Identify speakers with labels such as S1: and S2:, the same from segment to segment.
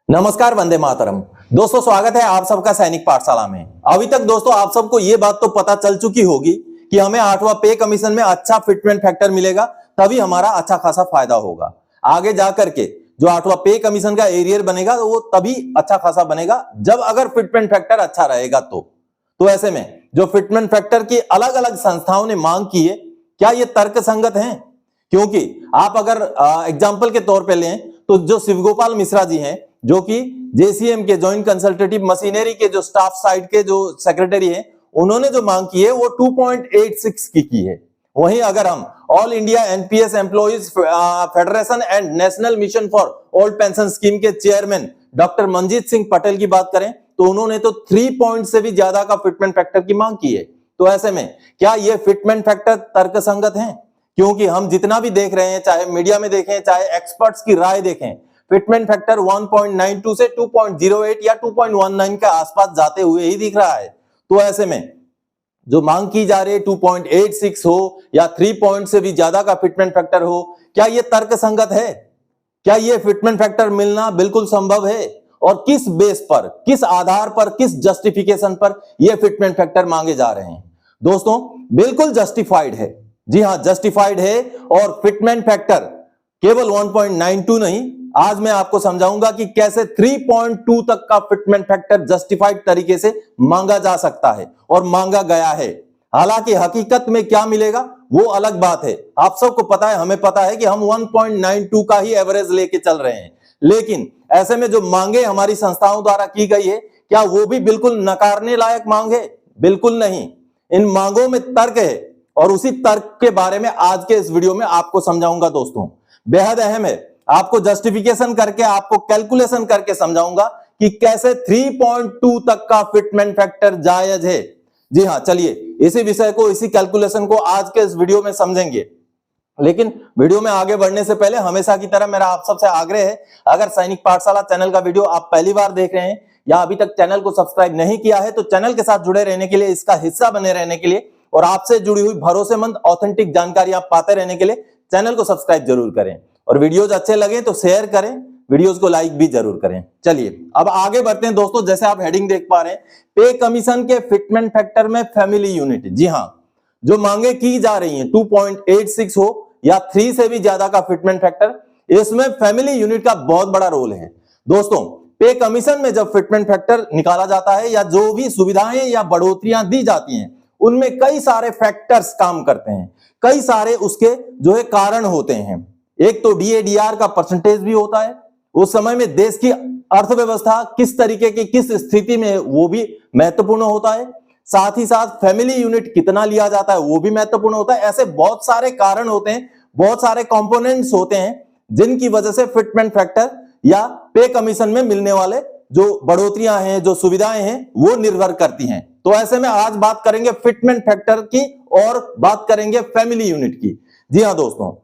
S1: नमस्कार, वंदे मातरम। दोस्तों, स्वागत है आप सबका सैनिक पाठशाला में। अभी तक दोस्तों आप सबको ये बात तो पता चल चुकी होगी कि हमें 8वां पे कमीशन में अच्छा फिटमेंट फैक्टर मिलेगा, तभी हमारा अच्छा खासा फायदा होगा। आगे जाकर के जो 8वां पे कमीशन का एरियर बनेगा वो तभी अच्छा खासा बनेगा जब अगर फिटमेंट फैक्टर अच्छा रहेगा तो ऐसे में जो फिटमेंट फैक्टर की अलग अलग संस्थाओं ने मांग की है, क्या ये तर्कसंगत है? क्योंकि आप अगर एग्जाम्पल के तौर पे लें तो जो शिवगोपाल मिश्रा जी हैं, जो कि जेसीएम के जॉइंट कंसल्टेटिव मशीनरी के जो स्टाफ साइड के जो सेक्रेटरी हैं, उन्होंने जो मांग की है वो 2.86 की है। वहीं अगर हम all India NPS employees federation and national mission for old pension scheme के चेयरमैन डॉक्टर मंजीत सिंह पटेल की बात करें तो उन्होंने तो 3 पॉइंट से भी ज्यादा का फिटमेंट फैक्टर की मांग की है। तो ऐसे में क्या ये फिटमेंट फैक्टर तर्कसंगत है? क्योंकि हम जितना भी देख रहे हैं, चाहे मीडिया में देखें चाहे एक्सपर्ट्स की राय देखें, फिटमेंट फैक्टर 1.92 से 2.08 या 2.19 के आसपास जाते हुए ही दिख रहा है। तो ऐसे में जो मांग की जा रही है 2.86 हो या 3 पॉइंट से भी ज्यादा का फिटमेंट फैक्टर हो, क्या यह तर्कसंगत है? क्या यह फिटमेंट फैक्टर मिलना बिल्कुल संभव है? और किस बेस पर, किस आधार पर, किस जस्टिफिकेशन पर यह फिटमेंट फैक्टर मांगे जा रहे हैं? दोस्तों, बिल्कुल जस्टिफाइड है। जी हां, जस्टिफाइड है। और फिटमेंट फैक्टर केवल 1.92 नहीं, आज मैं आपको समझाऊंगा कि कैसे 3.2 तक का फिटमेंट फैक्टर जस्टिफाइड तरीके से मांगा जा सकता है और मांगा गया है। हालांकि हकीकत में क्या मिलेगा वो अलग बात है। आप सबको पता है, हमें पता है कि हम 1.92 का ही एवरेज लेके चल रहे हैं, लेकिन ऐसे में जो मांगे हमारी संस्थाओं द्वारा की गई है, क्या वो भी बिल्कुल नकारने लायक मांग है? बिल्कुल नहीं। इन मांगों में तर्क है और उसी तर्क के बारे में आज के इस वीडियो में आपको समझाऊंगा। दोस्तों, बेहद अहम है, आपको जस्टिफिकेशन करके, आपको कैलकुलेशन करके समझाऊंगा कि कैसे 3.2 तक का फिटमेंट फैक्टर जायज है। जी हां, चलिए इसी विषय को, इसी कैलकुलेशन को आज के इस वीडियो में समझेंगे। लेकिन वीडियो में आगे बढ़ने से पहले हमेशा की तरह मेरा आप सबसे आग्रह है, अगर सैनिक पाठशाला चैनल का वीडियो आप पहली बार देख रहे हैं या अभी तक चैनल को सब्सक्राइब नहीं किया है तो चैनल के साथ जुड़े रहने के लिए, इसका हिस्सा बने रहने के लिए और आपसे जुड़ी हुई भरोसेमंद ऑथेंटिक जानकारी आप पाते रहने के लिए चैनल को सब्सक्राइब जरूर करें और वीडियोज अच्छे लगे तो शेयर करें, वीडियोज को लाइक भी जरूर करें। चलिए अब आगे बढ़ते हैं दोस्तों। जैसे आप हेडिंग देख पा रहे हैं, पे कमीशन के फिटमेंट फैक्टर में फैमिली यूनिट। जी हां, जो मांगे की जा रही हैं 2.86 हो या 3 से भी ज्यादा का फिटमेंट फैक्टर, इसमें फैमिली यूनिट का बहुत बड़ा रोल है। दोस्तों, पे कमीशन में जब फिटमेंट फैक्टर निकाला जाता है या जो भी सुविधाएं या बढ़ोतरियां दी जाती हैं, उनमें कई सारे फैक्टर्स काम करते हैं, कई सारे उसके जो है कारण होते हैं। एक तो डीएडीआर का परसेंटेज भी होता है, उस समय में देश की अर्थव्यवस्था किस तरीके की, किस स्थिति में, वो भी महत्वपूर्ण होता है। साथ ही साथ फैमिली यूनिट कितना लिया जाता है वो भी महत्वपूर्ण होता है। ऐसे बहुत सारे कारण होते हैं, बहुत सारे कंपोनेंट्स होते हैं जिनकी वजह से फिटमेंट फैक्टर या पे कमीशन में मिलने वाले जो बढ़ोतरियां हैं, जो सुविधाएं हैं, वो निर्भर करती हैं। तो ऐसे में आज बात करेंगे फिटमेंट फैक्टर की और बात करेंगे फैमिली यूनिट की। जी हां दोस्तों,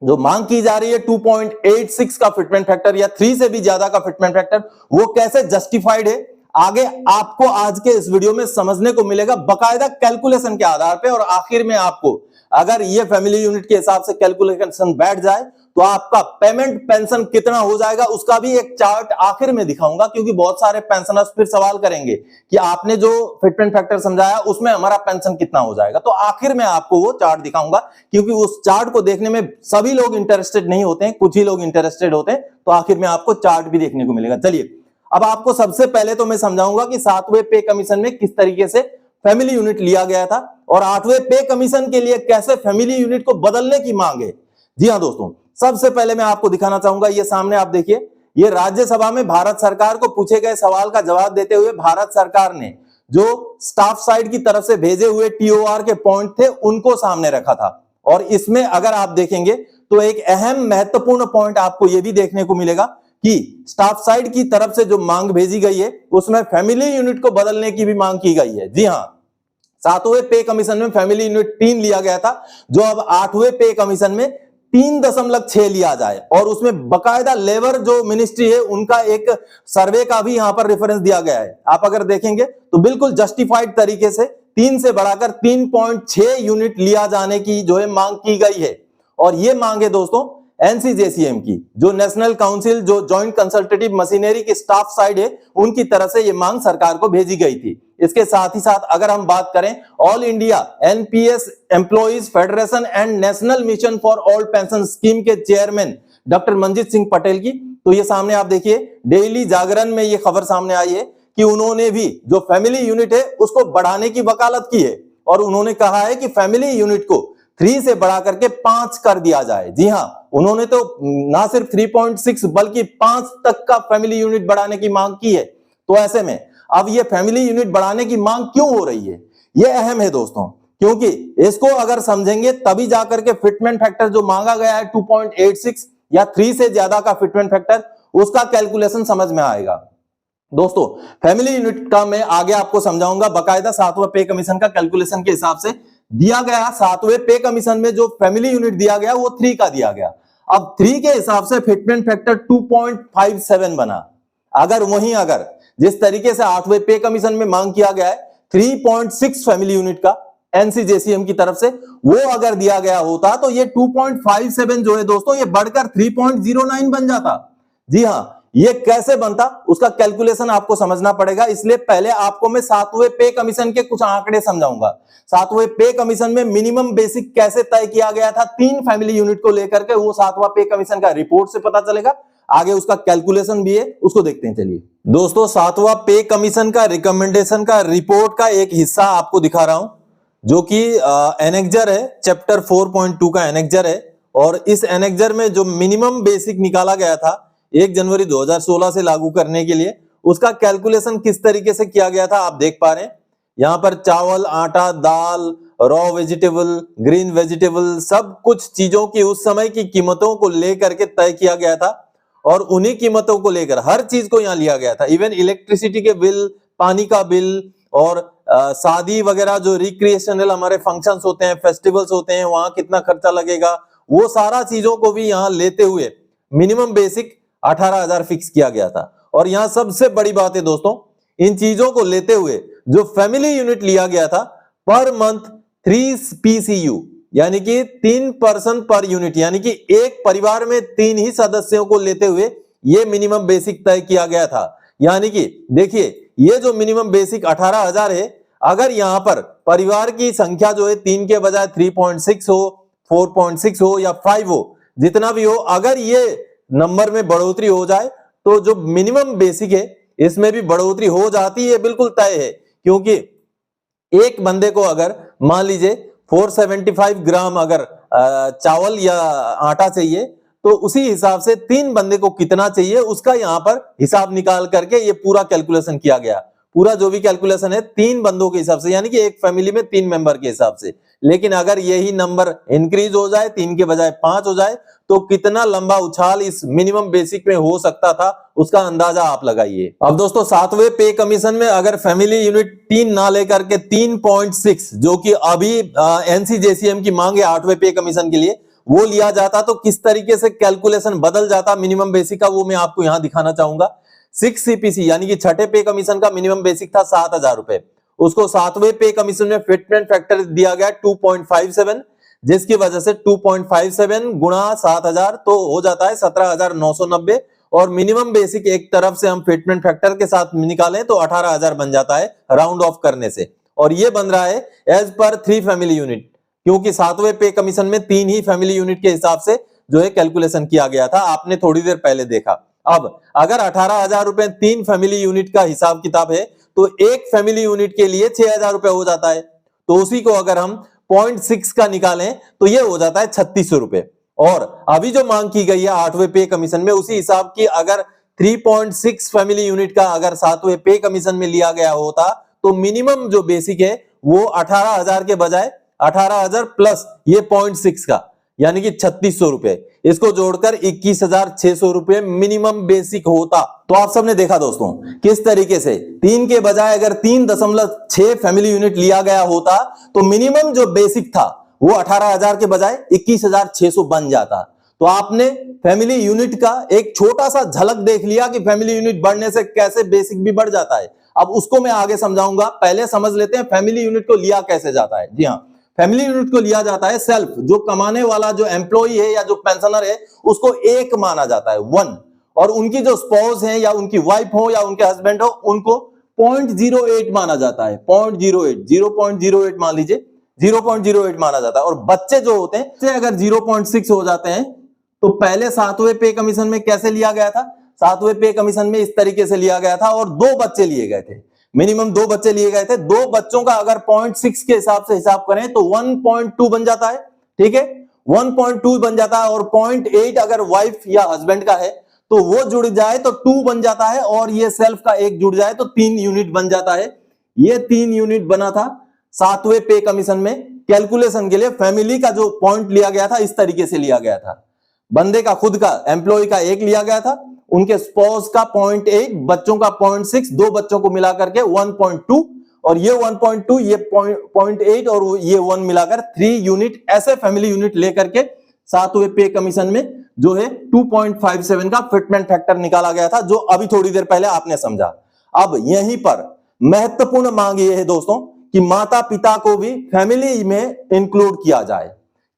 S1: जो मांग की जा रही है 2.86 का फिटमेंट फैक्टर या 3 से भी ज्यादा का फिटमेंट फैक्टर, वो कैसे जस्टिफाइड है, आगे आपको आज के इस वीडियो में समझने को मिलेगा बकायदा कैलकुलेशन के आधार पे। और आखिर में आपको अगर ये फैमिली यूनिट के हिसाब से कैलकुलेशन बैठ जाए तो आपका पेमेंट पेंशन कितना हो जाएगा उसका भी एक चार्ट आखिर में दिखाऊंगा, क्योंकि बहुत सारे पेंशनर्स फिर सवाल करेंगे कि आपने जो फिटमेंट फैक्टर समझाया उसमें हमारा पेंशन कितना हो जाएगा। तो आखिर में आपको वो चार्ट दिखाऊंगा, क्योंकि उस चार्ट को देखने में सभी लोग इंटरेस्टेड नहीं होते हैं, कुछ ही लोग इंटरेस्टेड होते हैं। तो आखिर में आपको चार्ट भी देखने को मिलेगा। चलिए अब आपको सबसे पहले तो मैं समझाऊंगा कि 7वें पे कमीशन में किस तरीके से फैमिली यूनिट लिया गया था और 8वें पे कमीशन के लिए कैसे फैमिली यूनिट को बदलने की मांग है। जी हां दोस्तों, सबसे पहले मैं आपको दिखाना चाहूंगा, ये सामने आप देखिए, ये राज्यसभा में भारत सरकार को पूछे गए सवाल का जवाब देते हुए भारत सरकार ने जो स्टाफ साइड की तरफ से भेजे हुए टीओआर के पॉइंट थे उनको सामने रखा था। और इसमें अगर आप देखेंगे तो एक अहम महत्वपूर्ण पॉइंट आपको यह भी देखने को मिलेगा कि स्टाफ साइड की तरफ से जो मांग भेजी गई है उसमें फैमिली यूनिट को बदलने की भी मांग की गई है। जी हां, 7वें पे कमीशन में फैमिली यूनिट 3 लिया गया था, जो अब 8वें पे कमीशन में 3.6 लिया जाए। और उसमें बकायदा लेबर जो मिनिस्ट्री है उनका एक सर्वे का भी यहां पर रेफरेंस दिया गया है। आप अगर देखेंगे तो बिल्कुल जस्टिफाइड तरीके से 3 से बढ़ाकर 3.6 यूनिट लिया जाने की जो है मांग की गई है। और यह मांग है दोस्तों एनसीजेसीएम की, जो नेशनल काउंसिल, जो जॉइंट कंसल्टेटिव मशीनरी की स्टाफ साइड है, उनकी तरफ से ये मांग सरकार को भेजी गई थी। इसके साथ ही साथ अगर हम बात करें all India NPS employees federation and national mission for all pension scheme के चेयरमैन डॉक्टर मंजीत सिंह पटेल की, तो ये सामने आप देखिए डेली जागरण में ये खबर सामने आई है कि उन्होंने भी जो फैमिली यूनिट है उसको बढ़ाने की वकालत की है और उन्होंने कहा है कि फैमिली यूनिट को 3 से बढ़ा करके 5 कर दिया जाए। जी हां, उन्होंने तो ना सिर्फ 3.6 बल्कि 5 तक का फैमिली यूनिट बढ़ाने की मांग की है। तो ऐसे में अब ये फैमिली यूनिट बढ़ाने की मांग क्यों हो रही है, ये अहम है दोस्तों, क्योंकि इसको अगर समझेंगे तभी जाकर के फिटमेंट फैक्टर जो मांगा गया है 2.86 या 3 से ज्यादा का फिटमेंट फैक्टर, उसका कैलकुलेशन समझ में आएगा। दोस्तों फैमिली यूनिट का मैं आगे आपको समझाऊंगा, बकायदा 7वां पे कमीशन का कैलकुलेशन के हिसाब से दिया गया। 7वें पे कमीशन में जो फैमिली यूनिट दिया गया वो 3 का दिया गया। अब 3 के हिसाब से फिटमेंट फैक्टर 2.57 बना। अगर जिस तरीके से 8वें पे कमीशन में मांग किया गया है 3.6 फैमिली यूनिट का एनसीजेसीएम की तरफ से, वो अगर दिया गया होता तो ये 2.57 जो है दोस्तों ये बढ़कर 3.09 बन जाता। जी हां, ये कैसे बनता उसका कैलकुलेशन आपको समझना पड़ेगा, इसलिए पहले आपको मैं 7वें पे कमीशन के कुछ आंकड़े समझाऊंगा। 7वें पे कमीशन में मिनिमम बेसिक कैसे तय किया गया था 3 फैमिली यूनिट को लेकर के, वो 7वां पे कमीशन का रिपोर्ट से पता चलेगा। आगे उसका कैलकुलेशन भी है, उसको देखते हैं। चलिए दोस्तों, 7वां पे कमीशन का रिकमेंडेशन का रिपोर्ट का एक हिस्सा आपको दिखा रहा हूं, जो कि एनेक्जर है, चैप्टर 4.2 का एनेक्जर है। और इस एनेक्जर में जो मिनिमम बेसिक निकाला गया था 1 जनवरी 2016 से लागू करने के लिए, उसका कैलकुलेशन किस तरीके से किया गया था आप देख पा रहे हैं। यहां पर चावल, आटा, दाल, रॉ वेजिटेबल, ग्रीन वेजिटेबल, सब कुछ चीजों की उस समय की कीमतों को लेकर के तय किया गया था और उन्हीं कीमतों को लेकर हर चीज को यहां लिया गया था। इवन इलेक्ट्रिसिटी के बिल, पानी का बिल और शादी वगैरह जो रिक्रिएशनल हमारे फंक्शंस होते हैं, फेस्टिवल्स होते हैं, वहां कितना खर्चा लगेगा, वो सारा चीजों को भी यहां लेते हुए मिनिमम बेसिक 18,000 फिक्स किया गया था। और यहां सबसे बड़ी बात है दोस्तों, इन चीजों को लेते हुए जो फैमिली यूनिट लिया गया था पर मंथ 3 PCU, यानी कि 3 पर्सन पर यूनिट, यानी कि एक परिवार में 3 ही सदस्यों को लेते हुए यह मिनिमम बेसिक तय किया गया था। यानी कि देखिए, ये जो मिनिमम बेसिक 18,000 है, अगर यहां पर परिवार की संख्या जो है 3 के बजाय 3.6 हो, 4.6 हो या 5 हो, जितना भी हो, अगर ये नंबर में बढ़ोतरी हो जाए तो जो मिनिमम बेसिक है इसमें भी बढ़ोतरी हो जाती है, बिल्कुल तय है। क्योंकि एक बंदे को अगर मान लीजिए 475 ग्राम अगर चावल या आटा चाहिए, तो उसी हिसाब से 3 बंदे को कितना चाहिए उसका यहां पर हिसाब निकाल करके ये पूरा कैलकुलेशन किया गया। पूरा जो भी कैलकुलेशन है 3 बंदों के हिसाब से, यानी कि एक फैमिली में 3 मेंबर के हिसाब से। लेकिन अगर यही नंबर इंक्रीज हो जाए, 3 के बजाय 5 हो जाए, तो कितना लंबा उछाल इस मिनिमम बेसिक में हो सकता था, उसका अंदाजा आप लगाइए। अब दोस्तों 7वें पे कमीशन में अगर फैमिली यूनिट 3 ना लेकर के 3.6, जो कि अभी एनसीजेसीएम की मांग है 8वें पे कमीशन के लिए, वो लिया जाता तो किस तरीके से कैलकुलेशन बदल जाता मिनिमम बेसिक का, वो मैं आपको यहां दिखाना चाहूंगा। 6 CPC यानी कि 6ठे पे कमीशन का मिनिमम बेसिक था 7,000 रुपए, उसको 7वें पे कमीशन में फिटमेंट फैक्टर दिया गया 2.57, जिसकी वजह से 2.57 गुणा 7,000 तो हो जाता है 17,990, और मिनिमम बेसिक एक तरफ से हम फिटमेंट फैक्टर के साथ निकालें तो 18,000 बन जाता है राउंड ऑफ करने से। और ये बन रहा है एज पर 3 फैमिली यूनिट, क्योंकि 7वें पे कमीशन में 3 ही फैमिली यूनिट के हिसाब से जो है कैलकुलेशन किया गया था, आपने थोड़ी देर पहले देखा। अब अगर 18,000 रुपए 3 फैमिली यूनिट का हिसाब किताब है, तो एक फैमिली यूनिट के लिए 6,000 रुपए हो जाता है। तो उसी को अगर हम 0.6 का निकालें तो ये हो जाता है 3600 रुपए। और अभी जो मांग की गई है 8वें पे कमीशन में, उसी हिसाब की अगर 3.6 फैमिली यूनिट का अगर 7वें पे कमीशन में लिया गया होता, तो मिनिमम जो बेसिक है वो 18,000 के बजाय 18,000 प्लस ये 0.6 का, यानी कि 3600 रुपए, इसको जोड़कर 21,600 रुपए मिनिमम बेसिक होता। तो आप सबने देखा दोस्तों किस तरीके से 3 के बजाय अगर 3.6 फैमिली यूनिट लिया गया होता, तो मिनिमम जो बेसिक था वो 18,000 के बजाय 21,600 बन जाता। तो आपने फैमिली यूनिट का एक छोटा सा झलक देख लिया कि फैमिली यूनिट बढ़ने से कैसे बेसिक भी बढ़ जाता है। अब उसको मैं आगे समझाऊंगा, पहले समझ लेते हैं फैमिली यूनिट को लिया कैसे जाता है। जी हाँ, फैमिली यूनिट को लिया जाता है सेल्फ, जो कमाने वाला जो एम्प्लॉई है या जो पेंशनर है उसको एक माना जाता है, 1, और उनकी जो स्पाउस है या उनकी वाइफ हो या उनके हस्बैंड हो उनको 0.08 माना जाता है, 0.08 मान लीजिए, 0.08 माना जाता है। और बच्चे जो होते हैं से अगर 0.6 हो जाते हैं तो पहले 7वें पे कमीशन में कैसे लिया गया था, 7वें पे कमीशन में इस तरीके से लिया गया था और 2 बच्चे लिए गए थे, मिनिमम 2 बच्चे लिए गए थे। 2 बच्चों का अगर 0.6 के हिसाब से हिसाब करें तो 1.2 बन जाता है, ठीक है, 1.2 बन जाता है। और 0.8 अगर वाइफ या हस्बैंड का है तो वो जुड़ जाए तो 2 बन जाता है, और ये सेल्फ का 1 जुड़ जाए तो 3 यूनिट बन जाता है। ये 3 यूनिट बना था 7वें पे कमीशन में। कैलकुलेशन के लिए फैमिली का जो पॉइंट लिया गया था इस तरीके से लिया गया था, बंदे का खुद का एम्प्लॉय का 1 लिया गया था, उनके स्पाउस का 0.8, बच्चों का 0.6, 2 बच्चों को मिलाकर के 1.2, और ये 1.2, ये 0.8 और ये 1 मिलाकर 3 यूनिट, ऐसे फैमिली यूनिट लेकर के 7वें पे कमीशन में जो है 2.57 का फिटमेंट फैक्टर निकाला गया था, जो अभी थोड़ी देर पहले आपने समझा। अब यहीं पर महत्वपूर्ण मांग ये है दोस्तों कि माता पिता को भी फैमिली में इंक्लूड किया जाए,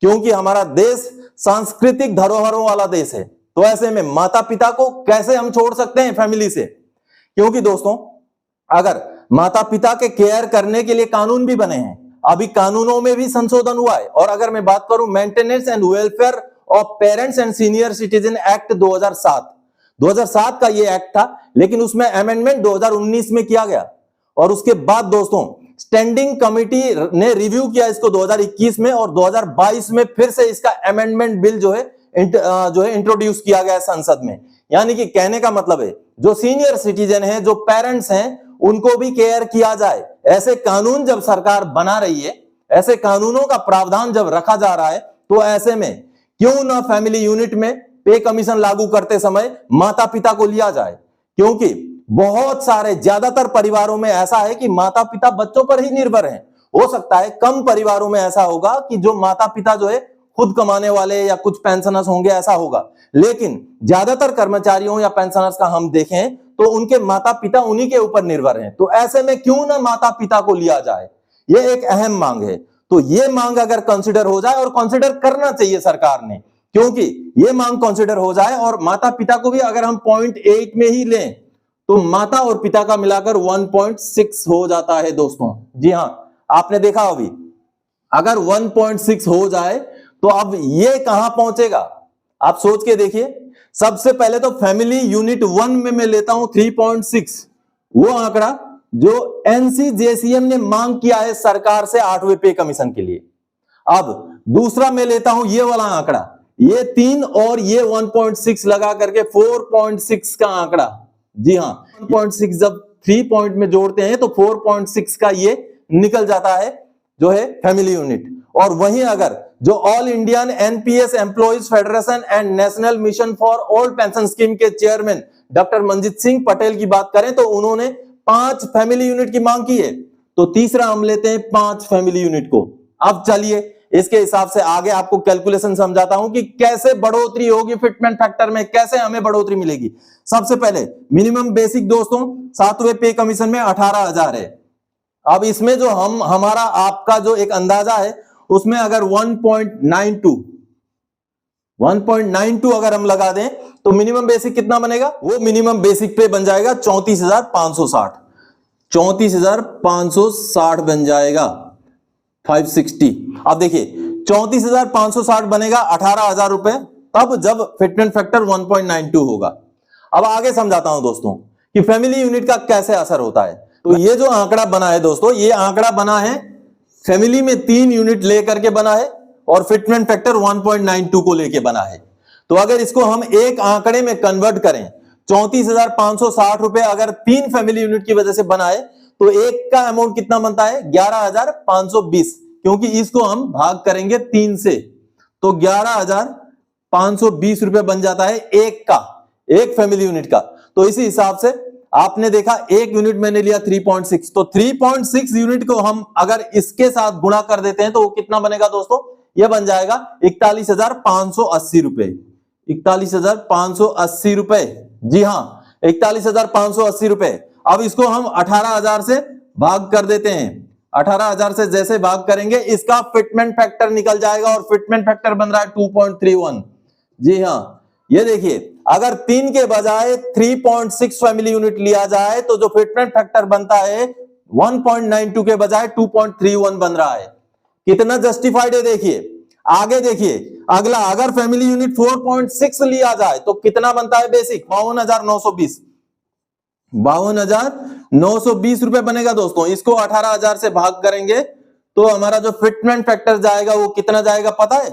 S1: क्योंकि हमारा देश सांस्कृतिक धरोहरों वाला देश है। तो ऐसे में माता पिता को कैसे हम छोड़ सकते हैं फैमिली से, क्योंकि दोस्तों अगर माता पिता के केयर करने के लिए कानून भी बने हैं, अभी कानूनों में भी संशोधन हुआ है। और अगर मैं बात करूं maintenance and welfare of parents and senior citizen act 2007 का ये एक्ट था, लेकिन उसमें अमेंडमेंट 2019 में किया गया। और उसके बाद दोस्तों स्टैंडिंग कमिटी ने रिव्यू किया इसको 2021 में, और 2022 में फिर से इसका अमेंडमेंट बिल जो है इंट्रोड्यूस किया गया संसद में। यानी कि कहने का मतलब है जो सीनियर सिटीजन है, जो पेरेंट्स हैं, उनको भी केयर किया जाए। ऐसे कानून जब सरकार बना रही है, ऐसे कानूनों का प्रावधान जब रखा जा रहा है, तो ऐसे में क्यों ना फैमिली यूनिट में पे कमीशन लागू करते समय माता पिता को लिया जाए, क्योंकि बहुत सारे ज्यादातर परिवारों में ऐसा है कि माता पिता बच्चों पर ही निर्भर हैं। हो सकता है कम परिवारों में ऐसा होगा कि जो माता पिता जो है खुद कमाने वाले या कुछ पेंशनर्स होंगे, ऐसा होगा, लेकिन ज्यादातर कर्मचारियों या पेंशनर्स का हम देखें तो उनके माता पिता उन्हीं के ऊपर निर्भर हैं। तो ऐसे में क्यों ना माता पिता को लिया जाए, यह एक अहम मांग है। तो ये मांग अगर कंसिडर हो जाए, और कंसिडर करना चाहिए सरकार ने, क्योंकि ये मांग कंसिडर हो जाए और माता पिता को भी अगर हम 0.8 में ही लें तो माता और पिता का मिलाकर 1.6 हो जाता है दोस्तों। जी हां, आपने देखा अभी अगर 1.6 हो जाए तो अब ये कहां पहुंचेगा, आप सोच के देखिए। सबसे पहले तो फैमिली यूनिट 1 में मैं लेता हूं 3.6, वो आंकड़ा जो एनसीजेसीएम ने मांग किया है सरकार से 8वें पे कमीशन के लिए। अब दूसरा मैं लेता हूं ये वाला आंकड़ा, ये 3 और ये 1.6 लगा करके 4.6 का आंकड़ा। जी हां, 1.6 जब 3 पॉइंट में जोड़ते हैं तो 4.6 का ये निकल जाता है जो है फैमिली यूनिट। और वहीं अगर जो all Indian NPS employees federation and national mission for old pension scheme के चेयरमैन डॉक्टर मंजीत सिंह पटेल की बात करें तो उन्होंने 5 फैमिली यूनिट की मांग की है। तो तीसरा हम लेते हैं 5 फैमिली यूनिट को। अब चलिए इसके हिसाब से आगे आपको कैलकुलेशन समझाता हूं कि कैसे बढ़ोतरी होगी फिटमेंट फैक्टर में, कैसे हमें बढ़ोतरी मिलेगी। सबसे पहले मिनिमम बेसिक दोस्तों 7वें पे कमीशन में 18,000 है। अब इसमें जो हमारा आपका जो एक अंदाजा है उसमें अगर 1.92 अगर हम लगा दें तो मिनिमम बेसिक कितना बनेगा, वो मिनिमम बेसिक पे बन जाएगा 34,560, 34,560 बन जाएगा 560। अब देखिए 34,560 बनेगा 18,000 रुपए, तब जब फिटमेंट फैक्टर 1.92 होगा। अब आगे समझाता हूं दोस्तों कि फैमिली यूनिट का कैसे असर होता है। तो ये जो आंकड़ा बना है दोस्तों, ये आंकड़ा बना है फैमिली में 3 यूनिट लेकर के बना है और फिटमेंट फैक्टर 1.92 को लेके बना है। तो अगर इसको हम एक आंकड़े में कन्वर्ट करें, 34,560 रुपए अगर 3 फैमिली यूनिट की वजह से बना है तो एक का अमाउंट कितना बनता है 11,520, क्योंकि इसको हम भाग करेंगे 3 से तो 11,520 रुपए बन जाता है एक फैमिली यूनिट का। तो इसी हिसाब से आपने देखा एक यूनिट मैंने लिया 3.6, तो 3.6 यूनिट को हम अगर इसके साथ गुणा कर देते हैं तो वो कितना बनेगा दोस्तों, ये बन जाएगा 41,580 रुपए, 41,580 रुपए। जी हां, 41,580 रुपए। अब इसको हम 18,000 से भाग कर देते हैं, 18,000 से जैसे भाग करेंगे इसका फिटमेंट फैक्टर निकल जाएगा और फिटमेंट फैक्टर बन रहा है 2.31। जी हाँ, ये देखिए अगर 3 के बजाय 3.6 फैमिली यूनिट लिया जाए तो जो फिटमेंट फैक्टर बनता है 1.92 के बजाय 2.31 बन रहा है। कितना जस्टिफाइड है देखिए। आगे देखिए अगला, अगर फैमिली यूनिट 4.6 लिया जाए तो कितना बनता है बेसिक? 52,920। 52,920 रुपए बनेगा दोस्तों। इसको 18,000 से भाग करेंगे तो हमारा जो फिटमेंट फैक्टर जाएगा वो कितना जाएगा पता है?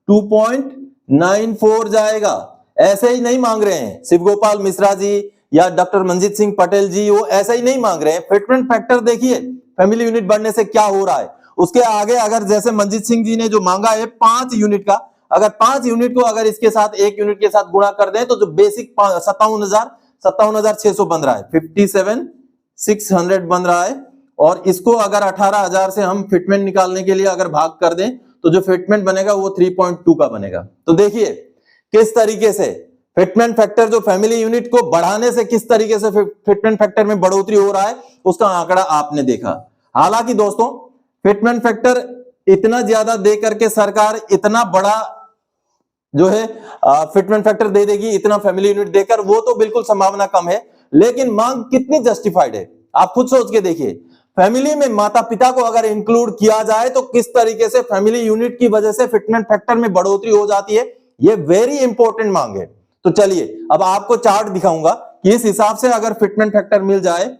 S1: 2.94 जाएगा। ऐसे ही नहीं मांग रहे हैं शिव गोपाल मिश्रा जी या डॉक्टर मंजीत सिंह पटेल जी, वो ऐसे ही नहीं मांग रहे हैं। फिटमेंट फैक्टर देखिए फैमिली यूनिट बढ़ने से क्या हो रहा है। उसके आगे अगर जैसे मंजीत सिंह जी ने जो मांगा है 5 यूनिट का, अगर 5 यूनिट को अगर इसके साथ 1 यूनिट के साथ गुणा कर दें तो जो बेसिक 57,600 बन रहा है, 57,600 बन रहा है। और इसको अगर 18,000 से हम फिटमेंट निकालने के लिए अगर भाग कर दें तो जो फिटमेंट बनेगा वो 3.2 का बनेगा। तो देखिए किस तरीके से फिटमेंट फैक्टर जो फैमिली यूनिट को बढ़ाने से किस तरीके से फिटमेंट फैक्टर में बढ़ोतरी हो रहा है उसका आंकड़ा आपने देखा। हालांकि दोस्तों फिटमेंट फैक्टर इतना ज्यादा दे करके सरकार इतना बड़ा जो है फिटमेंट फैक्टर दे देगी, इतना फैमिली यूनिट देकर, वो तो बिल्कुल संभावना कम है। लेकिन मांग कितनी जस्टिफाइड है आप खुद सोच के देखिए। फैमिली में माता पिता को अगर इंक्लूड किया जाए तो किस तरीके से फैमिली यूनिट की वजह से फिटमेंट फैक्टर में बढ़ोतरी हो जाती है, ये वेरी इंपॉर्टेंट मांग है। तो चलिए अब आपको चार्ट दिखाऊंगा कि इस हिसाब से अगर फिटमेंट फैक्टर मिल जाए,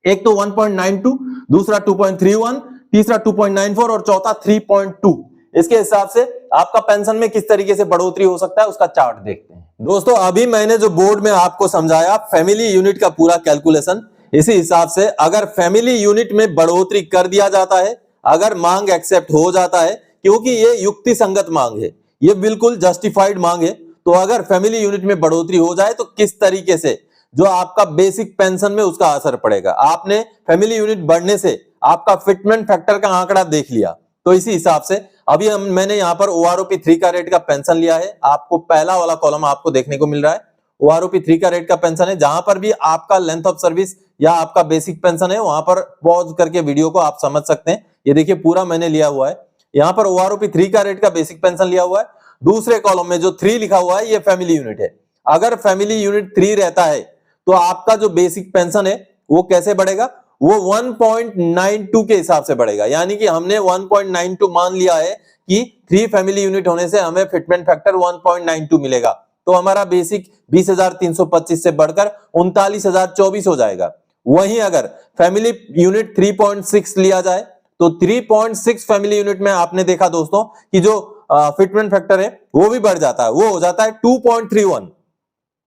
S1: एक तो 1.92, दूसरा 2.31, तीसरा 2.94 और चौथा 3.2, इसके हिसाब से आपका पेंशन में किस तरीके से बढ़ोतरी हो सकता है उसका चार्ट देखते हैं। दोस्तों अभी मैंने जो बोर्ड में आपको समझाया फैमिली यूनिट का पूरा कैलकुलेशन, इसी हिसाब से अगर फैमिली यूनिट में बढ़ोतरी कर दिया जाता है, अगर मांग एक्सेप्ट हो जाता है, क्योंकि ये युक्ति संगत मांग है, ये बिल्कुल जस्टिफाइड मांग है, तो अगर फैमिली यूनिट में बढ़ोतरी हो जाए तो किस तरीके से जो आपका बेसिक पेंशन में उसका असर पड़ेगा। आपने फैमिली यूनिट बढ़ने से आपका फिटमेंट फैक्टर का आंकड़ा देख लिया, तो इसी हिसाब से अभी मैंने यहाँ पर OROP 3 का रेट का पेंशन लिया है। आपको पहला वाला कॉलम आपको देखने को मिल रहा है, OROP 3 का रेट का पेंशन है। जहां पर भी आपका लेंथ ऑफ सर्विस या आपका बेसिक पेंशन है वहां पर पॉज करके वीडियो को आप समझ सकते हैं। ये देखिए पूरा मैंने लिया हुआ है, यहाँ पर OROP 3 का रेट का बेसिक पेंशन लिया हुआ है। दूसरे कॉलम में जो 3 लिखा हुआ है ये फैमिली यूनिट है। अगर फैमिली यूनिट 3 रहता है तो आपका जो बेसिक पेंशन है वो कैसे बढ़ेगा, वो 1.92 के हिसाब से बढ़ेगा। यानी कि हमने 1.92 मान लिया है कि 3 फैमिली यूनिट होने से हमें फिटमेंट फैक्टर 1.92 मिलेगा, तो हमारा बेसिक 20,325 से बढ़कर 39,024 हो जाएगा। वहीं अगर फैमिली यूनिट 3.6 लिया जाए तो 3.6 फैमिली यूनिट में आपने देखा दोस्तों कि जो फिटमेंट फैक्टर है वो भी बढ़ जाता है, वो हो जाता है 2.31।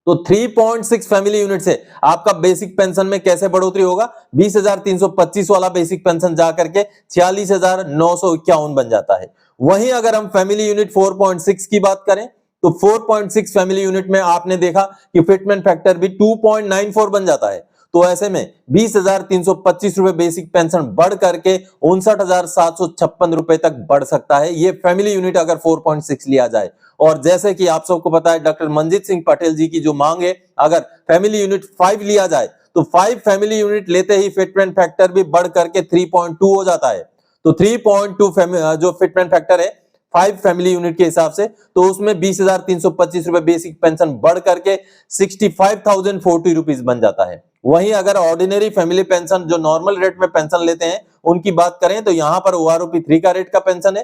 S1: तो 3.6 फैमिली यूनिट से आपका बेसिक पेंशन में कैसे बढ़ोतरी होगा, 20,325 वाला बेसिक पेंशन जाकर के 46,951 बन जाता है। वहीं अगर हम फैमिली यूनिट 4.6 की बात करें तो 4.6 फैमिली यूनिट में आपने देखा कि फिटमेंट फैक्टर भी 2.94 बन जाता है। तो ऐसे में 20,325 रुपए बेसिक पेंशन बढ़ करके 59,756 रुपए तक बढ़ सकता है, ये फैमिली यूनिट अगर 4.6 लिया जाए। और जैसे कि आप सबको पता है डॉक्टर मंजीत सिंह पटेल जी की जो मांग है, अगर फैमिली यूनिट 5 लिया जाए तो 5 फैमिली यूनिट लेते ही फिटमेंट फैक्टर भी बढ़ करके 3.2 हो जाता है। तो 3.2 जो फिटमेंट फैक्टर है 5 फैमिली यूनिट के हिसाब से, तो उसमें 20,325 रुपए बेसिक पेंशन बढ़ करके 65,040 रुपीज बन जाता है। वहीं अगर ऑर्डिनरी फैमिली पेंशन जो नॉर्मल रेट में पेंशन लेते हैं उनकी बात करें तो यहां पर OROP 3 का रेट का पेंशन है।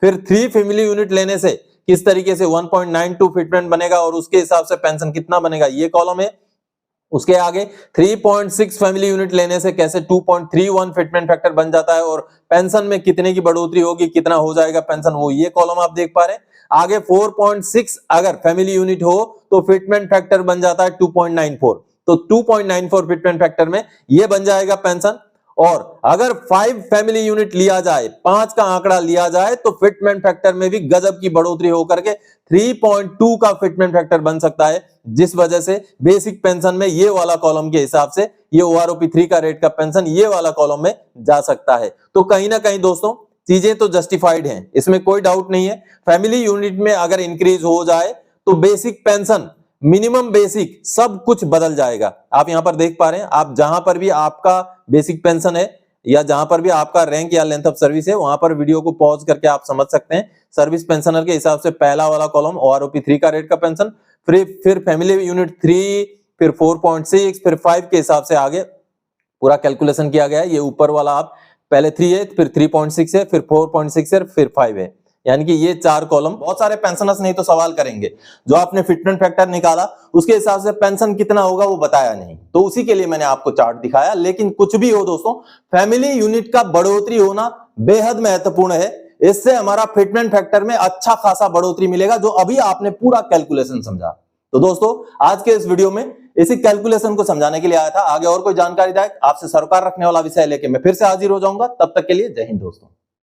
S1: फिर 3 फैमिली यूनिट लेने से किस तरीके से 1.92 फिटमेंट बनेगा और उसके हिसाब से पेंशन कितना बनेगा, ये कॉलम है। उसके आगे 3.6 फैमिली यूनिट लेने से कैसे 2.31 फिटमेंट फैक्टर बन जाता है और पेंशन में कितने की बढ़ोतरी होगी, कितना हो जाएगा पेंशन, वो ये कॉलम आप देख पा रहे हैं। आगे 4.6 अगर फैमिली यूनिट हो तो फिटमेंट फैक्टर बन जाता है 2.94, तो 2.94 फिटमेंट फैक्टर में ये बन जाएगा पेंशन। और अगर 5 फैमिली यूनिट लिया जाए, 5 का आंकड़ा लिया जाए तो फिटमेंट फैक्टर में भी गजब की बढ़ोतरी होकर के 3.2 का फिटमेंट फैक्टर बन सकता है, जिस वजह से बेसिक पेंशन में ये वाला कॉलम के हिसाब से ये OROP 3 का रेट का पेंशन ये वाला कॉलम में जा सकता है। तो कहीं ना कहीं दोस्तों चीजें तो जस्टिफाइड हैं, इसमें कोई डाउट नहीं है। फैमिली यूनिट में अगर इंक्रीज हो जाए तो बेसिक पेंशन, मिनिमम बेसिक, सब कुछ बदल जाएगा। आप यहां पर देख पा रहे हैं, आप जहां पर भी आपका बेसिक पेंशन है या जहां पर भी आपका रैंक या लेंथ ऑफ सर्विस है वहां पर वीडियो को पॉज करके आप समझ सकते हैं। सर्विस पेंशनर के हिसाब से पहला वाला कॉलम OROP 3 का रेट का पेंशन, फिर फैमिली यूनिट 3, फिर 4.6, फिर 5 के हिसाब से आगे पूरा कैलकुलेशन किया गया है। ये ऊपर वाला आप पहले 3 है, फिर 3.6 है, फिर 4.6 है, फिर 5 है, यानी कि ये 4 कॉलम। बहुत सारे पेंशनर्स नहीं तो सवाल करेंगे जो आपने फिटमेंट फैक्टर निकाला उसके हिसाब से पेंशन कितना होगा वो बताया नहीं, तो उसी के लिए मैंने आपको चार्ट दिखाया। लेकिन कुछ भी हो दोस्तों, फैमिली यूनिट का बढ़ोतरी होना बेहद महत्वपूर्ण है। इससे हमारा फिटमेंट फैक्टर में अच्छा खासा बढ़ोतरी मिलेगा, जो अभी आपने पूरा कैलकुलेशन समझा। तो दोस्तों आज के इस वीडियो में इसी कैलकुलेशन को समझाने के लिए आया था। आगे और कोई जानकारी दायक आपसे सरोकार रखने वाला विषय लेके मैं फिर से हाजिर हो जाऊंगा। तब तक के लिए जय हिंद दोस्तों।